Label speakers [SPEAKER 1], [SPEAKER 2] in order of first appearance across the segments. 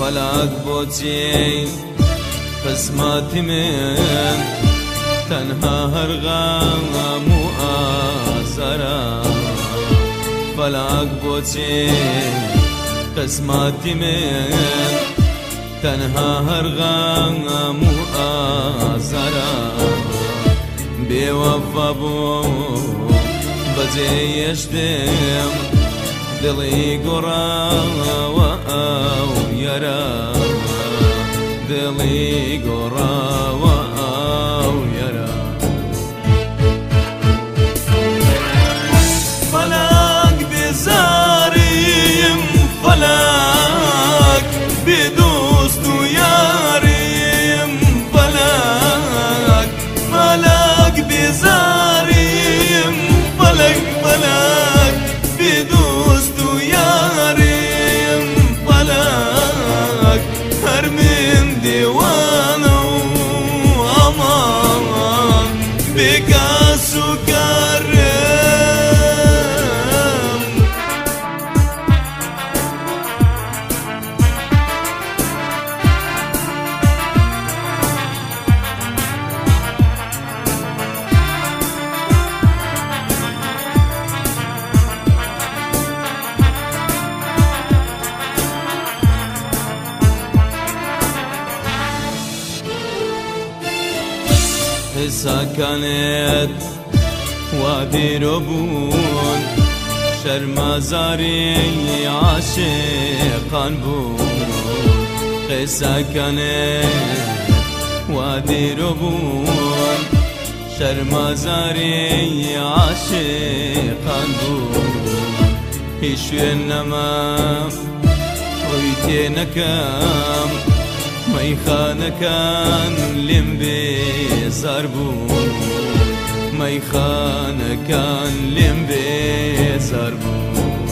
[SPEAKER 1] فلک بۆچی قسمەتی من تەنها هەر غەم و ئازارە فلک بۆچی قسمەتی من تەنها هەر غەم و ئازارە بێوەفا بوو بەجێ هێشتم دڵی گۆڕاوە ئەو یارە دڵی گۆڕاوە ئەو یارە فەلەک بێزاریم فەلەک بێدۆست و یاریم فەلەک فەلەک بێزاریم فەلەک فەلەک بێدۆست و یاریم فەلەک هەر من دێوانە و ئەمان بێکەس و کارم ساکانت وا بیرۆ بوون شەرمەزاری عاشقان بوون قسەکانت وا بیرۆ بوون شەرمەزاری عاشقان بوون هیچ شوێن نەما ڕووی تێ نەکەم مەیخانەکان لێم بێزار بوون مەیخانەکان لێم بێزار بوون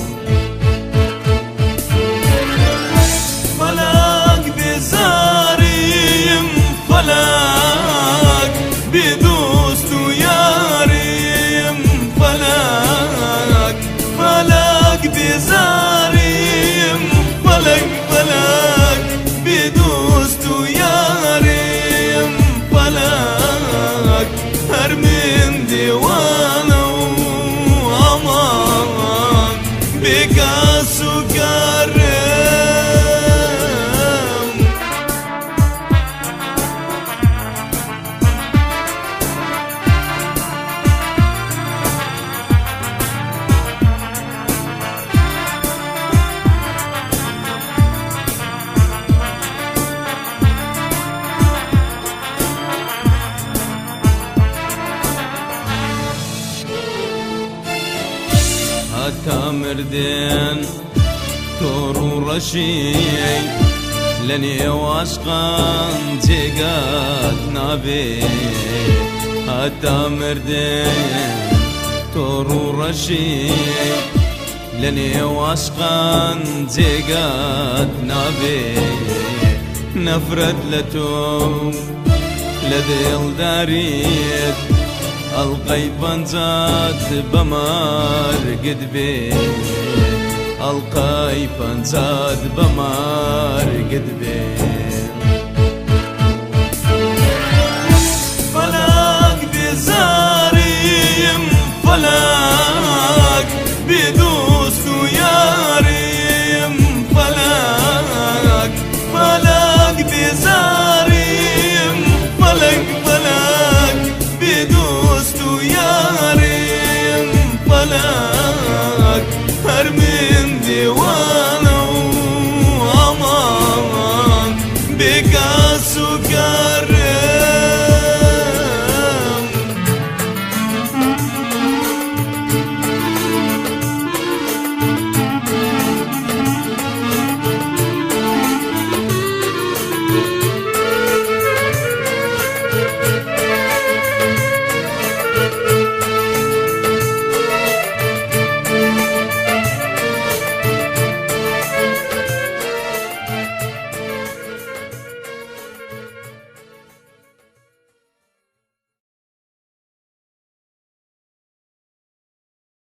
[SPEAKER 1] فەلەک بێزاریم فەلەک بێدۆست و یاریم فەلەک فەلەک بێزاریم فەلەک فەلەک بێدۆست و یاریم فەلەک هەر من دێوانە و ئەمان بێکەس و کارم هەتا مردن تۆڕ و ڕەشی لە نێو عاشقان جێگات نابێ هەتا مردن تۆڕ و ڕەشی لە نێو عاشقان جێگات نابێ نەفرەت لە تۆ لە دڵداریت ئەڵقەی پەنجات بەمارگت بێ ئەڵقەی پەنجات بەمارگت بێ فەلەک بێزاریم فەلەک بێدۆست و یاریم فەلەک فەلەک بێزاریم فەلەک فەلەک بێدۆست و یاریم فەلەک